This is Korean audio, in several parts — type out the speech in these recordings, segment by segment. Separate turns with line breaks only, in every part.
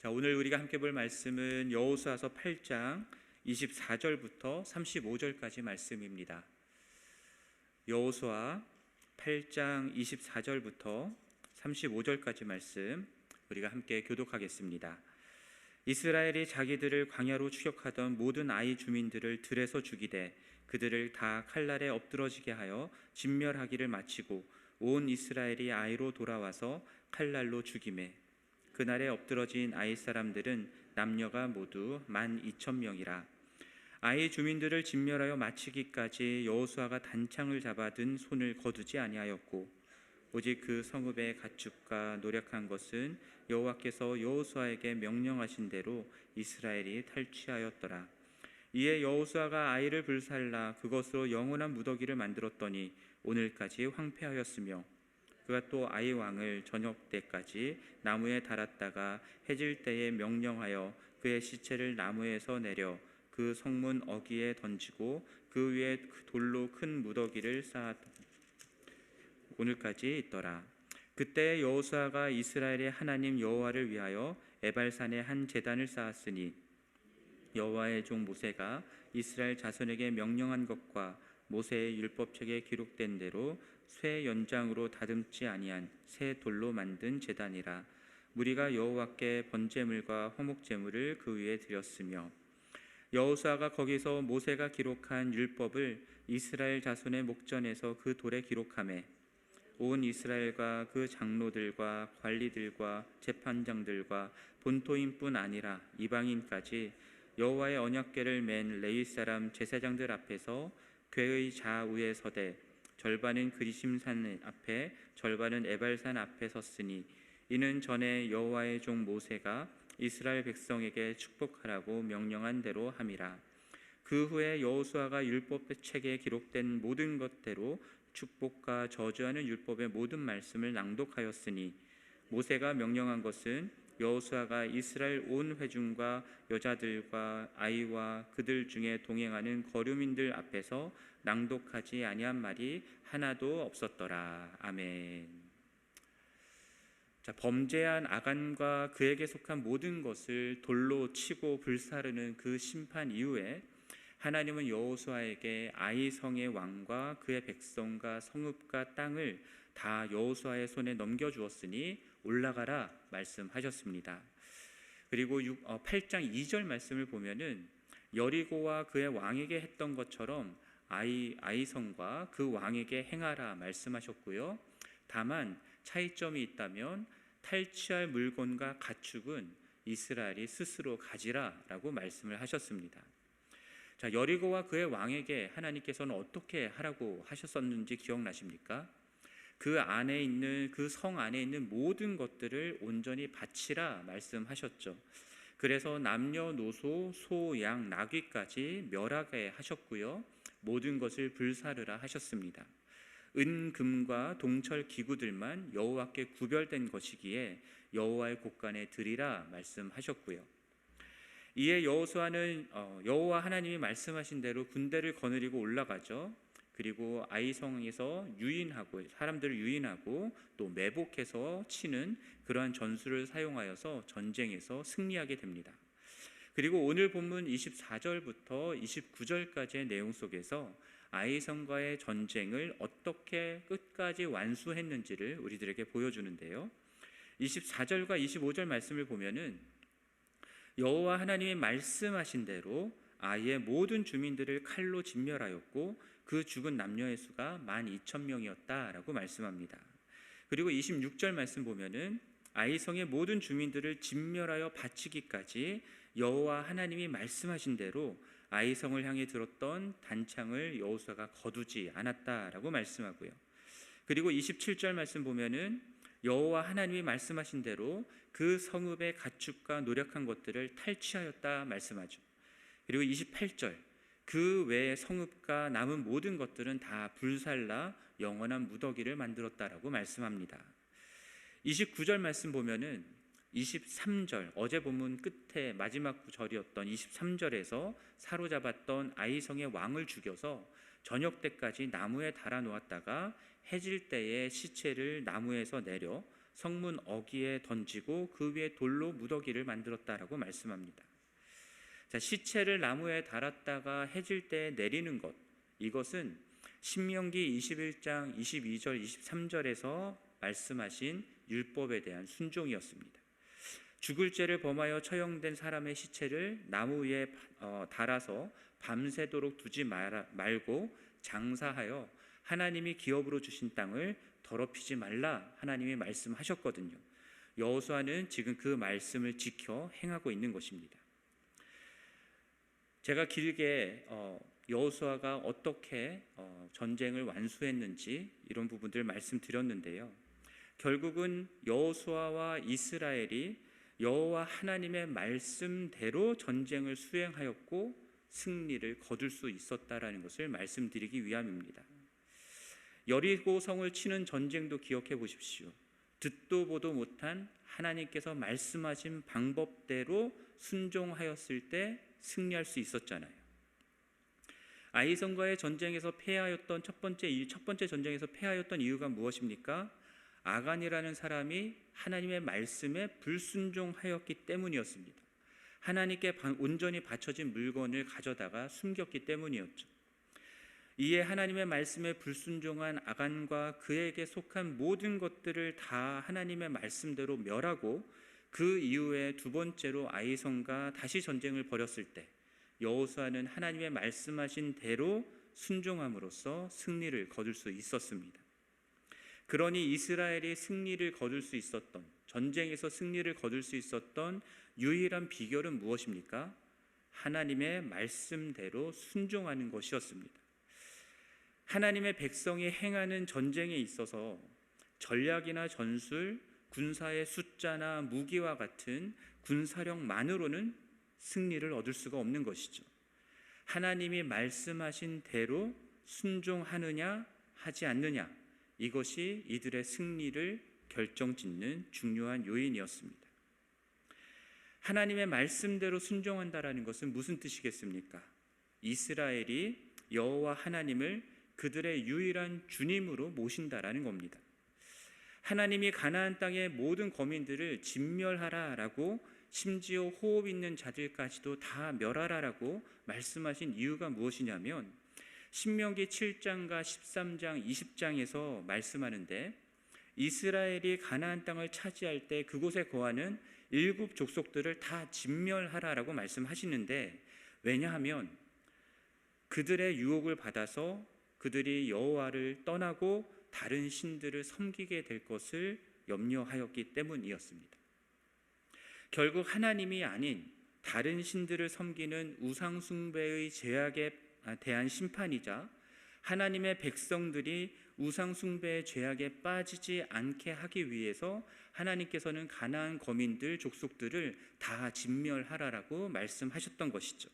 자, 오늘 우리가 함께 볼 말씀은 여호수아서 8장 24절부터 35절까지 말씀입니다. 여호수아 8장 24절부터 35절까지 말씀 우리가 함께 교독하겠습니다. 이스라엘이 자기들을 광야로 추격하던 모든 아이 주민들을 들에서 죽이되 그들을 다 칼날에 엎드러지게 하여 진멸하기를 마치고 온 이스라엘이 아이로 돌아와서 칼날로 죽이매 그날에 엎드러진 아이 사람들은 남녀가 모두 12,000명이라. 아이 주민들을 진멸하여 마치기까지 여호수아가 단창을 잡아 든 손을 거두지 아니하였고 오직 그 성읍의 가축과 노력한 것은 여호와께서 여호수아에게 명령하신 대로 이스라엘이 탈취하였더라. 이에 여호수아가 아이를 불살라 그것으로 영원한 무더기를 만들었더니 오늘까지 황폐하였으며 그가 또 아이 왕을 저녁 때까지 나무에 달았다가 해질 때에 명령하여 그의 시체를 나무에서 내려 그 성문 어귀에 던지고 그 위에 돌로 큰 무더기를 쌓았다. 오늘까지 있더라. 그때 여호수아가 이스라엘의 하나님 여호와를 위하여 에발산에 한 제단을 쌓았으니 여호와의 종 모세가 이스라엘 자손에게 명령한 것과 모세의 율법책에 기록된 대로 쇠 연장으로 다듬지 아니한 새 돌로 만든 제단이라. 무리가 여호와께 번제물과 화목제물을 그 위에 드렸으며 여호수아가 거기서 모세가 기록한 율법을 이스라엘 자손의 목전에서 그 돌에 기록하매 온 이스라엘과 그 장로들과 관리들과 재판장들과 본토인뿐 아니라 이방인까지 여호와의 언약궤를 맨 레위 사람 제사장들 앞에서 궤의 좌우에 서되 절반은 그리심산 앞에 절반은 에발산 앞에 섰으니 이는 전에 여호와의 종 모세가 이스라엘 백성에게 축복하라고 명령한 대로 함이라. 그 후에 여호수아가 율법책에 기록된 모든 것대로 축복과 저주하는 율법의 모든 말씀을 낭독하였으니 모세가 명령한 것은 여호수아가 이스라엘 온 회중과 여자들과 아이와 그들 중에 동행하는 거류민들 앞에서 낭독하지 아니한 말이 하나도 없었더라. 아멘. 자, 범죄한 아간과 그에게 속한 모든 것을 돌로 치고 불사르는 그 심판 이후에 하나님은 여호수아에게 아이 성의 왕과 그의 백성과 성읍과 땅을 다 여호수아의 손에 넘겨주었으니 올라가라 말씀하셨습니다. 그리고 8장 2절 말씀을 보면은 여리고와 그의 왕에게 했던 것처럼 아이 성과 그 왕에게 행하라 말씀하셨고요. 다만 차이점이 있다면 탈취할 물건과 가축은 이스라엘이 스스로 가지라라고 말씀을 하셨습니다. 자, 여리고와 그의 왕에게 하나님께서는 어떻게 하라고 하셨었는지 기억나십니까? 그 안에 있는 그 성 안에 있는 모든 것들을 온전히 바치라 말씀하셨죠. 그래서 남녀노소 소, 양, 나귀까지 멸하게 하셨고요. 모든 것을 불사르라 하셨습니다. 은, 금과 동철 기구들만 여호와께 구별된 것이기에 여호와의 곳간에 드리라 말씀하셨고요. 이에 여호수아는 여호와 하나님이 말씀하신 대로 군대를 거느리고 올라가죠. 그리고 아이성에서 유인하고 사람들을 유인하고 또 매복해서 치는 그러한 전술을 사용하여서 전쟁에서 승리하게 됩니다. 그리고 오늘 본문 24절부터 29절까지의 내용 속에서 아이성과의 전쟁을 어떻게 끝까지 완수했는지를 우리들에게 보여주는데요. 24절과 25절 말씀을 보면은 여호와 하나님이 말씀하신 대로 아이의 모든 주민들을 칼로 진멸하였고 그 죽은 남녀의 수가 12,000명이었다라고 말씀합니다. 그리고 26절 말씀 보면은 아이성의 모든 주민들을 진멸하여 바치기까지 여호와 하나님이 말씀하신 대로 아이성을 향해 들었던 단창을 여호수아가 거두지 않았다라고 말씀하고요. 그리고 27절 말씀 보면은 여호와 하나님이 말씀하신 대로 그 성읍의 가축과 노력한 것들을 탈취하였다 말씀하죠. 그리고 28절 그 외의 성읍과 남은 모든 것들은 다 불살라 영원한 무더기를 만들었다라고 말씀합니다. 29절 말씀 보면은 23절 어제 본문 끝에 마지막 절이었던 23절에서 사로잡았던 아이성의 왕을 죽여서 저녁 때까지 나무에 달아 놓았다가 해질 때에 시체를 나무에서 내려 성문 어귀에 던지고 그 위에 돌로 무더기를 만들었다라고 말씀합니다. 자, 시체를 나무에 달았다가 해질 때 내리는 것, 이것은 신명기 21장 22절 23절에서 말씀하신 율법에 대한 순종이었습니다. 죽을 죄를 범하여 처형된 사람의 시체를 나무 위에 달아서 밤새도록 두지 말고 장사하여 하나님이 기업으로 주신 땅을 더럽히지 말라 하나님이 말씀하셨거든요. 여호수아는 지금 그 말씀을 지켜 행하고 있는 것입니다. 제가 길게 여호수아가 어떻게 전쟁을 완수했는지 이런 부분들 말씀드렸는데요. 결국은 여호수아와 이스라엘이 여호와 하나님의 말씀대로 전쟁을 수행하였고 승리를 거둘 수 있었다라는 것을 말씀드리기 위함입니다. 여리고 성을 치는 전쟁도 기억해 보십시오. 듣도 보도 못한 하나님께서 말씀하신 방법대로 순종하였을 때 승리할 수 있었잖아요. 아이성과의 전쟁에서 패하였던 첫 번째 전쟁에서 패하였던 이유가 무엇입니까? 아간이라는 사람이 하나님의 말씀에 불순종하였기 때문이었습니다. 하나님께 온전히 바쳐진 물건을 가져다가 숨겼기 때문이었죠. 이에 하나님의 말씀에 불순종한 아간과 그에게 속한 모든 것들을 다 하나님의 말씀대로 멸하고 그 이후에 두 번째로 아이성과 다시 전쟁을 벌였을 때 여호수아는 하나님의 말씀하신 대로 순종함으로써 승리를 거둘 수 있었습니다. 그러니 이스라엘이 승리를 거둘 수 있었던, 전쟁에서 승리를 거둘 수 있었던 유일한 비결은 무엇입니까? 하나님의 말씀대로 순종하는 것이었습니다. 하나님의 백성이 행하는 전쟁에 있어서 전략이나 전술, 군사의 숫자나 무기와 같은 군사력만으로는 승리를 얻을 수가 없는 것이죠. 하나님이 말씀하신 대로 순종하느냐 하지 않느냐, 이것이 이들의 승리를 결정짓는 중요한 요인이었습니다. 하나님의 말씀대로 순종한다라는 것은 무슨 뜻이겠습니까? 이스라엘이 여호와 하나님을 그들의 유일한 주님으로 모신다라는 겁니다. 하나님이 가나안 땅의 모든 거민들을 진멸하라라고, 심지어 호흡 있는 자들까지도 다 멸하라라고 말씀하신 이유가 무엇이냐면 신명기 7장과 13장, 20장에서 말씀하는데 이스라엘이 가나안 땅을 차지할 때 그곳에 거하는 7 족속들을 다 진멸하라라고 말씀하시는데, 왜냐하면 그들의 유혹을 받아서 그들이 여호와를 떠나고 다른 신들을 섬기게 될 것을 염려하였기 때문이었습니다. 결국 하나님이 아닌 다른 신들을 섬기는 우상 숭배의 죄악에 대한 심판이자 하나님의 백성들이 우상 숭배의 죄악에 빠지지 않게 하기 위해서 하나님께서는 가나안 거민들 족속들을 다 진멸하라라고 말씀하셨던 것이죠.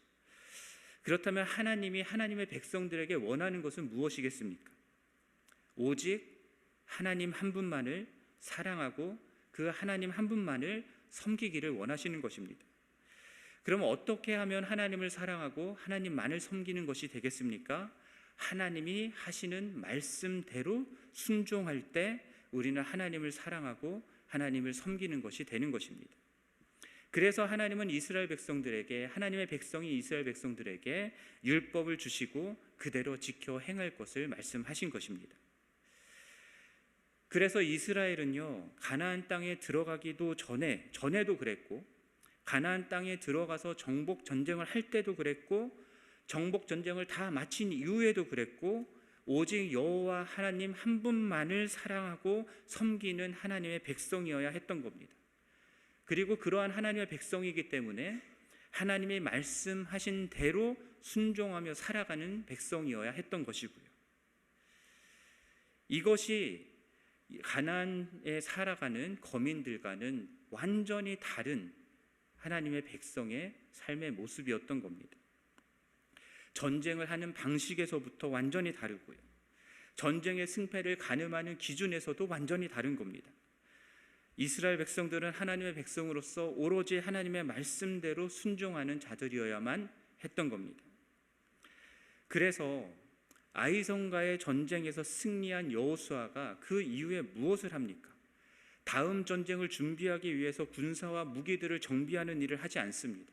그렇다면 하나님이 하나님의 백성들에게 원하는 것은 무엇이겠습니까? 오직 하나님 한 분만을 사랑하고 그 하나님 한 분만을 섬기기를 원하시는 것입니다. 그럼 어떻게 하면 하나님을 사랑하고 하나님만을 섬기는 것이 되겠습니까? 하나님이 하시는 말씀대로 순종할 때 우리는 하나님을 사랑하고 하나님을 섬기는 것이 되는 것입니다. 그래서 하나님은 이스라엘 백성들에게, 하나님의 백성이 이스라엘 백성들에게 율법을 주시고 그대로 지켜 행할 것을 말씀하신 것입니다. 그래서 이스라엘은요, 가나안 땅에 들어가기도 전에도 그랬고, 가나안 땅에 들어가서 정복 전쟁을 할 때도 그랬고, 정복 전쟁을 다 마친 이후에도 그랬고, 오직 여호와 하나님 한 분만을 사랑하고 섬기는 하나님의 백성이어야 했던 겁니다. 그리고 그러한 하나님의 백성이기 때문에 하나님이 말씀하신 대로 순종하며 살아가는 백성이어야 했던 것이고요. 이것이 가나안에 살아가는 거민들과는 완전히 다른 하나님의 백성의 삶의 모습이었던 겁니다. 전쟁을 하는 방식에서부터 완전히 다르고요. 전쟁의 승패를 가늠하는 기준에서도 완전히 다른 겁니다. 이스라엘 백성들은 하나님의 백성으로서 오로지 하나님의 말씀대로 순종하는 자들이어야만 했던 겁니다. 그래서 아이성과의 전쟁에서 승리한 여호수아가 그 이후에 무엇을 합니까? 다음 전쟁을 준비하기 위해서 군사와 무기들을 정비하는 일을 하지 않습니다.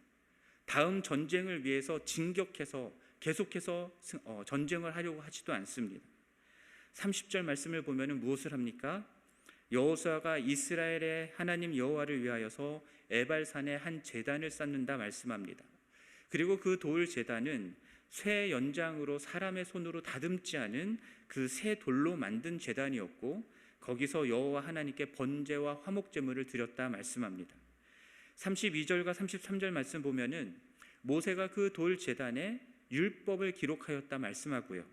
다음 전쟁을 위해서 진격해서 계속해서 전쟁을 하려고 하지도 않습니다. 30절 말씀을 보면 무엇을 합니까? 여호수아가 이스라엘의 하나님 여호와를 위하여서 에발산에 한 제단을 쌓는다 말씀합니다. 그리고 그 돌 제단은 쇠 연장으로 사람의 손으로 다듬지 않은 그 새 돌로 만든 제단이었고, 거기서 여호와 하나님께 번제와 화목 제물을 드렸다 말씀합니다. 32절과 33절 말씀 보면은 모세가 그 돌 제단에 율법을 기록하였다 말씀하고요.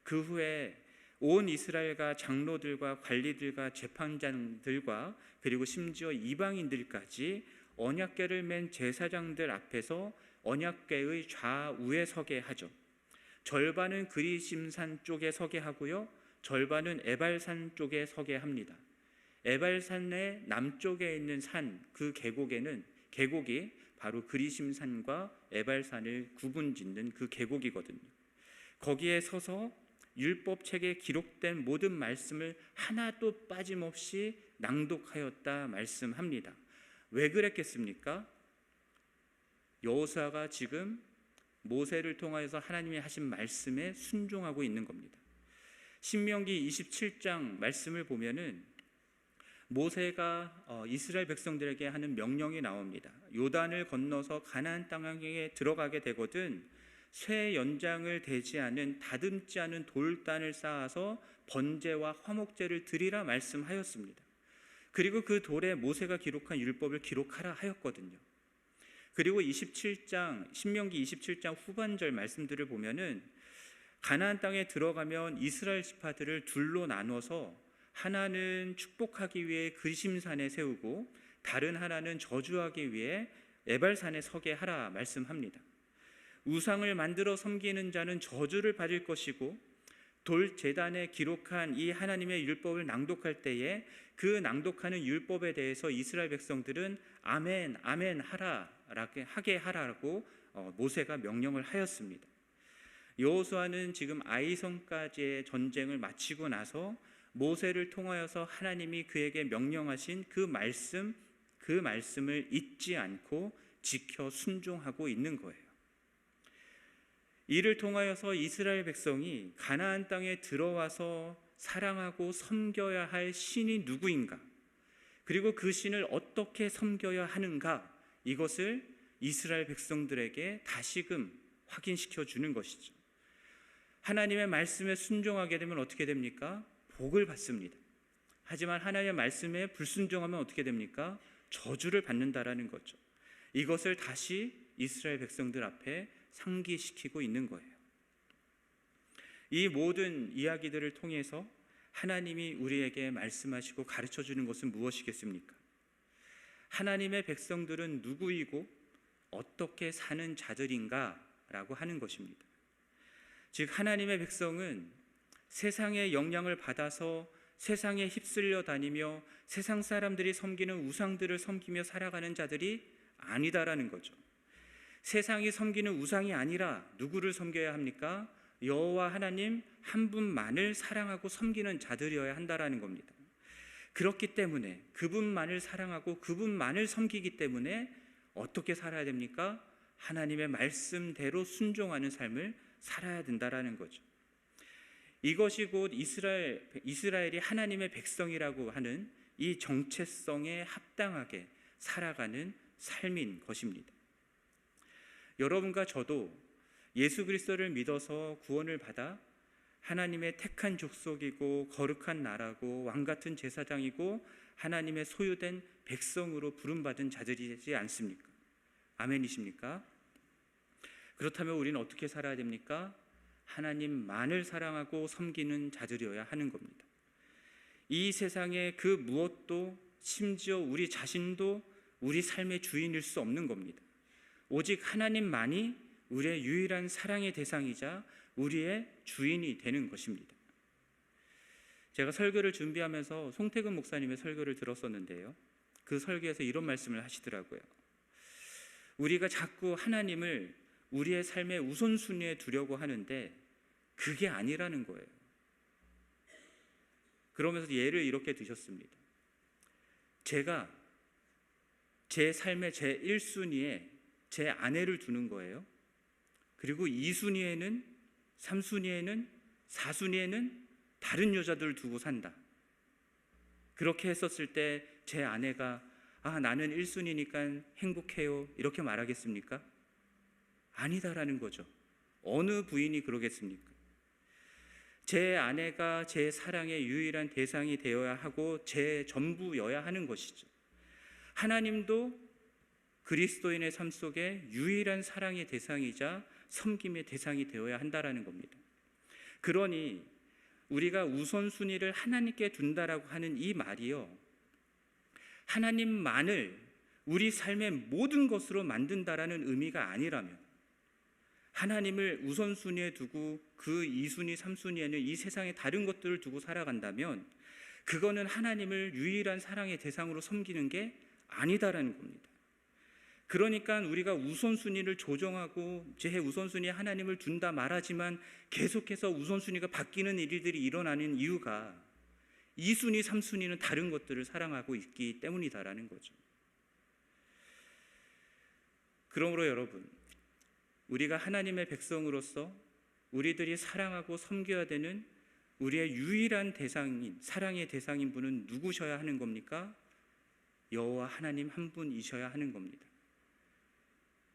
그 후에 온 이스라엘과 장로들과 관리들과 재판장들과 그리고 심지어 이방인들까지 언약궤를 맨 제사장들 앞에서 언약궤의 좌우에 서게 하죠. 절반은 그리심산 쪽에 서게 하고요, 절반은 에발산 쪽에 서게 합니다. 에발산의 남쪽에 있는 산, 그 계곡이 바로 그리심산과 에발산을 구분짓는 그 계곡이거든요. 거기에 서서 율법책에 기록된 모든 말씀을 하나도 빠짐없이 낭독하였다 말씀합니다. 왜 그랬겠습니까? 여호수아가 지금 모세를 통하여서 하나님이 하신 말씀에 순종하고 있는 겁니다. 신명기 27장 말씀을 보면은 모세가 이스라엘 백성들에게 하는 명령이 나옵니다. 요단을 건너서 가나안 땅에 들어가게 되거든 쇠 연장을 대지 않은 다듬지 않은 돌단을 쌓아서 번제와 화목제를 드리라 말씀하였습니다. 그리고 그 돌에 모세가 기록한 율법을 기록하라 하였거든요. 그리고 신명기 27장 후반절 말씀들을 보면은 가나안 땅에 들어가면 이스라엘 지파들을 둘로 나눠서 하나는 축복하기 위해 그리심산에 세우고 다른 하나는 저주하기 위해 에발산에 서게 하라 말씀합니다. 우상을 만들어 섬기는 자는 저주를 받을 것이고, 돌 제단에 기록한 이 하나님의 율법을 낭독할 때에 그 낭독하는 율법에 대해서 이스라엘 백성들은 아멘 아멘 하게 하라고 모세가 명령을 하였습니다. 여호수아는 지금 아이성까지의 전쟁을 마치고 나서 모세를 통하여서 하나님이 그에게 명령하신 그 말씀을 잊지 않고 지켜 순종하고 있는 거예요. 이를 통하여서 이스라엘 백성이 가나안 땅에 들어와서 사랑하고 섬겨야 할 신이 누구인가, 그리고 그 신을 어떻게 섬겨야 하는가, 이것을 이스라엘 백성들에게 다시금 확인시켜 주는 것이죠. 하나님의 말씀에 순종하게 되면 어떻게 됩니까? 복을 받습니다. 하지만 하나님의 말씀에 불순종하면 어떻게 됩니까? 저주를 받는다라는 거죠. 이것을 다시 이스라엘 백성들 앞에 상기시키고 있는 거예요. 이 모든 이야기들을 통해서 하나님이 우리에게 말씀하시고 가르쳐 주는 것은 무엇이겠습니까? 하나님의 백성들은 누구이고 어떻게 사는 자들인가라고 하는 것입니다. 즉 하나님의 백성은 세상의 영향을 받아서 세상에 휩쓸려 다니며 세상 사람들이 섬기는 우상들을 섬기며 살아가는 자들이 아니다라는 거죠. 세상이 섬기는 우상이 아니라 누구를 섬겨야 합니까? 여호와 하나님 한 분만을 사랑하고 섬기는 자들이어야 한다라는 겁니다. 그렇기 때문에 그분만을 사랑하고 그분만을 섬기기 때문에 어떻게 살아야 됩니까? 하나님의 말씀대로 순종하는 삶을 살아야 된다라는 거죠. 이것이 곧 이스라엘이 하나님의 백성이라고 하는 이 정체성에 합당하게 살아가는 삶인 것입니다. 여러분과 저도 예수 그리스도를 믿어서 구원을 받아 하나님의 택한 족속이고 거룩한 나라고 왕같은 제사장이고 하나님의 소유된 백성으로 부름받은 자들이지 않습니까? 아멘이십니까? 그렇다면 우리는 어떻게 살아야 됩니까? 하나님만을 사랑하고 섬기는 자들이어야 하는 겁니다. 이 세상의 그 무엇도, 심지어 우리 자신도 우리 삶의 주인일 수 없는 겁니다. 오직 하나님만이 우리의 유일한 사랑의 대상이자 우리의 주인이 되는 것입니다. 제가 설교를 준비하면서 송태근 목사님의 설교를 들었었는데요, 그 설교에서 이런 말씀을 하시더라고요. 우리가 자꾸 하나님을 우리의 삶의 우선순위에 두려고 하는데 그게 아니라는 거예요. 그러면서 예를 이렇게 드셨습니다. 제가 제 삶의 제 1순위에 제 아내를 두는 거예요. 그리고 2순위에는, 3순위에는, 4순위에는 다른 여자들을 두고 산다. 그렇게 했었을 때 제 아내가 나는 1순위니까 행복해요 이렇게 말하겠습니까? 아니다라는 거죠. 어느 부인이 그러겠습니까? 제 아내가 제 사랑의 유일한 대상이 되어야 하고 제 전부여야 하는 것이죠. 하나님도 그리스도인의 삶 속에 유일한 사랑의 대상이자 섬김의 대상이 되어야 한다라는 겁니다. 그러니 우리가 우선순위를 하나님께 둔다라고 하는 이 말이요, 하나님만을 우리 삶의 모든 것으로 만든다라는 의미가 아니라면, 하나님을 우선순위에 두고 그 2순위, 3순위에는 이 세상의 다른 것들을 두고 살아간다면 그거는 하나님을 유일한 사랑의 대상으로 섬기는 게 아니다라는 겁니다. 그러니까 우리가 우선순위를 조정하고 제 우선순위에 하나님을 둔다 말하지만 계속해서 우선순위가 바뀌는 일들이 일어나는 이유가 2순위, 3순위는 다른 것들을 사랑하고 있기 때문이다라는 거죠. 그러므로 여러분, 우리가 하나님의 백성으로서 우리들이 사랑하고 섬겨야 되는 우리의 유일한 대상인, 사랑의 대상인 분은 누구셔야 하는 겁니까? 여호와 하나님 한 분이셔야 하는 겁니다.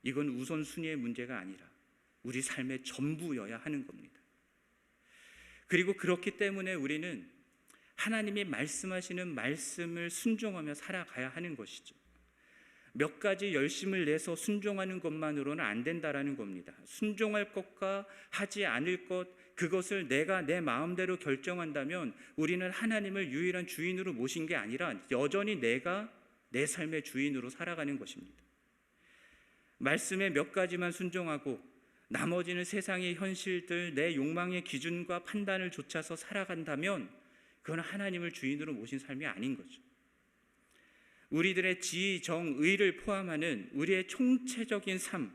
이건 우선순위의 문제가 아니라 우리 삶의 전부여야 하는 겁니다. 그리고 그렇기 때문에 우리는 하나님이 말씀하시는 말씀을 순종하며 살아가야 하는 것이죠. 몇 가지 열심을 내서 순종하는 것만으로는 안 된다라는 겁니다. 순종할 것과 하지 않을 것, 그것을 내가 내 마음대로 결정한다면 우리는 하나님을 유일한 주인으로 모신 게 아니라 여전히 내가 내 삶의 주인으로 살아가는 것입니다. 말씀에 몇 가지만 순종하고 나머지는 세상의 현실들, 내 욕망의 기준과 판단을 좇아서 살아간다면 그건 하나님을 주인으로 모신 삶이 아닌 거죠. 우리들의 지, 정, 의를 포함하는 우리의 총체적인 삶,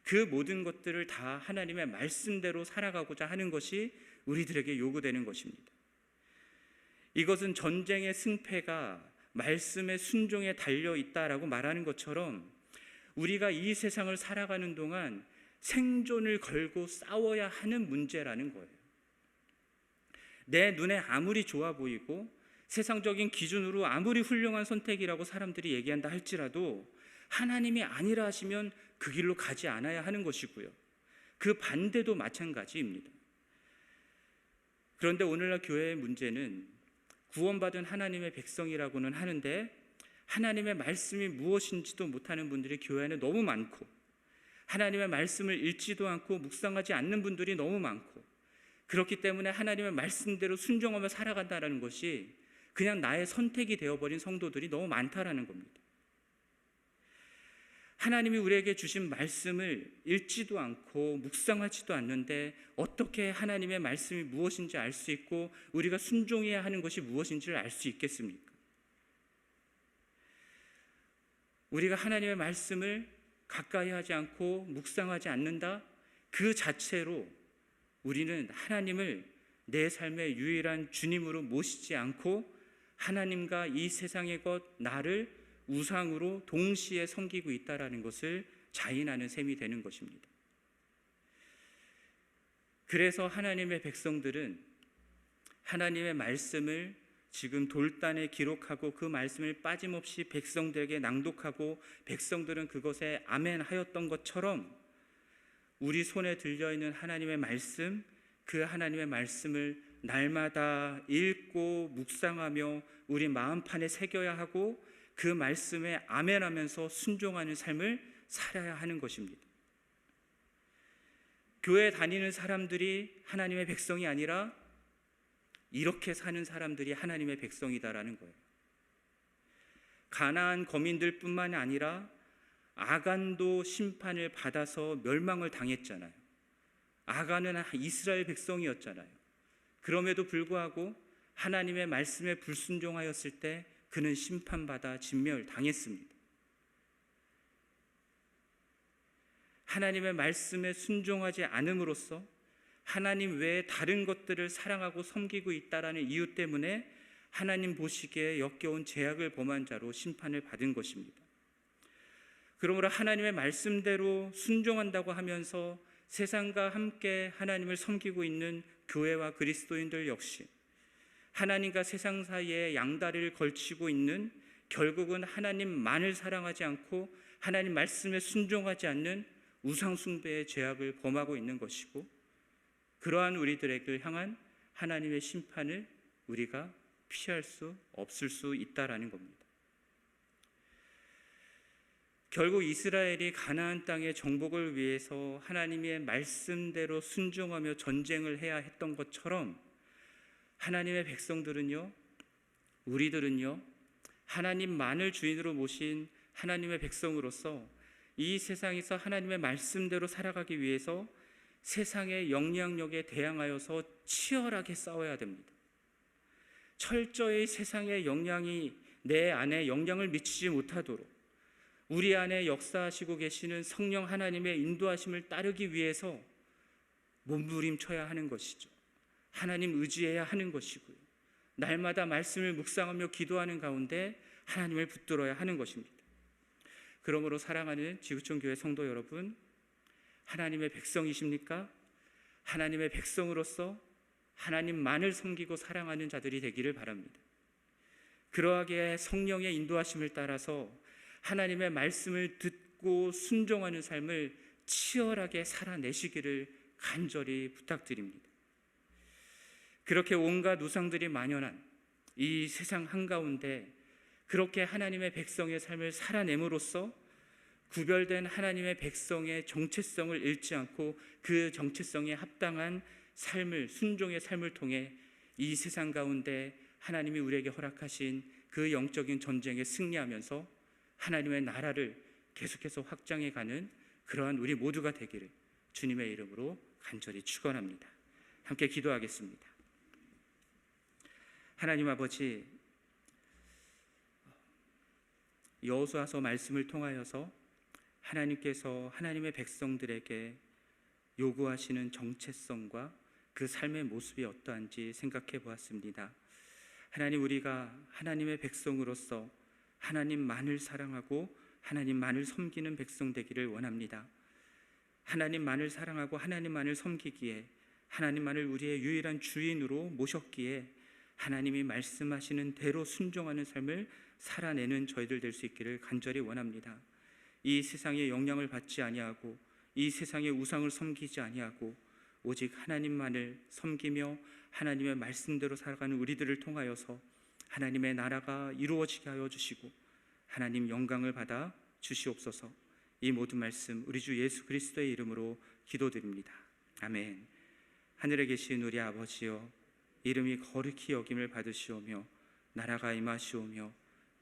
그 모든 것들을 다 하나님의 말씀대로 살아가고자 하는 것이 우리들에게 요구되는 것입니다. 이것은 전쟁의 승패가 말씀의 순종에 달려 있다라고 말하는 것처럼 우리가 이 세상을 살아가는 동안 생존을 걸고 싸워야 하는 문제라는 거예요. 내 눈에 아무리 좋아 보이고 세상적인 기준으로 아무리 훌륭한 선택이라고 사람들이 얘기한다 할지라도 하나님이 아니라 하시면 그 길로 가지 않아야 하는 것이고요. 그 반대도 마찬가지입니다. 그런데 오늘날 교회의 문제는 구원받은 하나님의 백성이라고는 하는데 하나님의 말씀이 무엇인지도 못하는 분들이 교회 안에 너무 많고, 하나님의 말씀을 읽지도 않고 묵상하지 않는 분들이 너무 많고, 그렇기 때문에 하나님의 말씀대로 순종하며 살아간다는 것이 그냥 나의 선택이 되어버린 성도들이 너무 많다라는 겁니다. 하나님이 우리에게 주신 말씀을 읽지도 않고 묵상하지도 않는데 어떻게 하나님의 말씀이 무엇인지 알 수 있고 우리가 순종해야 하는 것이 무엇인지를 알 수 있겠습니까? 우리가 하나님의 말씀을 가까이 하지 않고 묵상하지 않는다, 그 자체로 우리는 하나님을 내 삶의 유일한 주님으로 모시지 않고 하나님과 이 세상의 것, 나를 우상으로 동시에 섬기고 있다는 것을 자인하는 셈이 되는 것입니다. 그래서 하나님의 백성들은 하나님의 말씀을 지금 돌단에 기록하고 그 말씀을 빠짐없이 백성들에게 낭독하고 백성들은 그것에 아멘 하였던 것처럼 우리 손에 들려있는 하나님의 말씀, 그 하나님의 말씀을 날마다 읽고 묵상하며 우리 마음판에 새겨야 하고 그 말씀에 아멘하면서 순종하는 삶을 살아야 하는 것입니다. 교회 다니는 사람들이 하나님의 백성이 아니라 이렇게 사는 사람들이 하나님의 백성이다라는 거예요. 가나안 거민들뿐만 아니라 아간도 심판을 받아서 멸망을 당했잖아요. 아간은 이스라엘 백성이었잖아요. 그럼에도 불구하고 하나님의 말씀에 불순종하였을 때 그는 심판받아 진멸당했습니다. 하나님의 말씀에 순종하지 않음으로써 하나님 외에 다른 것들을 사랑하고 섬기고 있다라는 이유 때문에 하나님 보시기에 역겨운 죄악을 범한 자로 심판을 받은 것입니다. 그러므로 하나님의 말씀대로 순종한다고 하면서 세상과 함께 하나님을 섬기고 있는 교회와 그리스도인들 역시 하나님과 세상 사이에 양다리를 걸치고 있는, 결국은 하나님만을 사랑하지 않고 하나님 말씀에 순종하지 않는 우상 숭배의 죄악을 범하고 있는 것이고, 그러한 우리들에게 향한 하나님의 심판을 우리가 피할 수 없을 수 있다라는 겁니다. 결국 이스라엘이 가나안 땅의 정복을 위해서 하나님의 말씀대로 순종하며 전쟁을 해야 했던 것처럼 하나님의 백성들은요, 우리들은요, 하나님만을 주인으로 모신 하나님의 백성으로서 이 세상에서 하나님의 말씀대로 살아가기 위해서 세상의 영향력에 대항하여서 치열하게 싸워야 됩니다. 철저히 세상의 영향이 내 안에 영향을 미치지 못하도록 우리 안에 역사하시고 계시는 성령 하나님의 인도하심을 따르기 위해서 몸부림쳐야 하는 것이죠. 하나님 의지해야 하는 것이고요. 날마다 말씀을 묵상하며 기도하는 가운데 하나님을 붙들어야 하는 것입니다. 그러므로 사랑하는 지구촌 교회 성도 여러분, 하나님의 백성이십니까? 하나님의 백성으로서 하나님만을 섬기고 사랑하는 자들이 되기를 바랍니다. 그러하기에 성령의 인도하심을 따라서 하나님의 말씀을 듣고 순종하는 삶을 치열하게 살아내시기를 간절히 부탁드립니다. 그렇게 온갖 우상들이 만연한 이 세상 한가운데 그렇게 하나님의 백성의 삶을 살아냄으로써 구별된 하나님의 백성의 정체성을 잃지 않고 그 정체성에 합당한 삶을, 순종의 삶을 통해 이 세상 가운데 하나님이 우리에게 허락하신 그 영적인 전쟁에 승리하면서 하나님의 나라를 계속해서 확장해가는 그러한 우리 모두가 되기를 주님의 이름으로 간절히 축원합니다. 함께 기도하겠습니다. 하나님 아버지, 여호수아서 말씀을 통하여서 하나님께서 하나님의 백성들에게 요구하시는 정체성과 그 삶의 모습이 어떠한지 생각해 보았습니다. 하나님, 우리가 하나님의 백성으로서 하나님만을 사랑하고 하나님만을 섬기는 백성 되기를 원합니다. 하나님만을 사랑하고 하나님만을 섬기기에, 하나님만을 우리의 유일한 주인으로 모셨기에 하나님이 말씀하시는 대로 순종하는 삶을 살아내는 저희들 될 수 있기를 간절히 원합니다. 이 세상의 영향을 받지 아니하고 이 세상의 우상을 섬기지 아니하고 오직 하나님만을 섬기며 하나님의 말씀대로 살아가는 우리들을 통하여서 하나님의 나라가 이루어지게 하여 주시고 하나님 영광을 받아 주시옵소서. 이 모든 말씀 우리 주 예수 그리스도의 이름으로 기도드립니다. 아멘. 하늘에 계신 우리 아버지여, 이름이 거룩히 여김을 받으시오며 나라가 임하시오며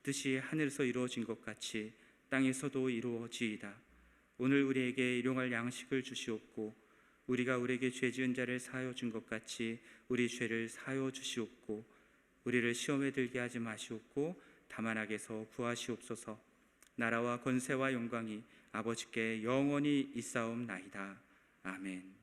뜻이 하늘에서 이루어진 것 같이 땅에서도 이루어지이다. 오늘 우리에게 일용할 양식을 주시옵고 우리가 우리에게 죄 지은 자를 사하여 준 것 같이 우리 죄를 사하여 주시옵고 우리를 시험에 들게 하지 마시옵고 다만 악에서 구하시옵소서. 나라와 권세와 영광이 아버지께 영원히 있사옵나이다. 아멘.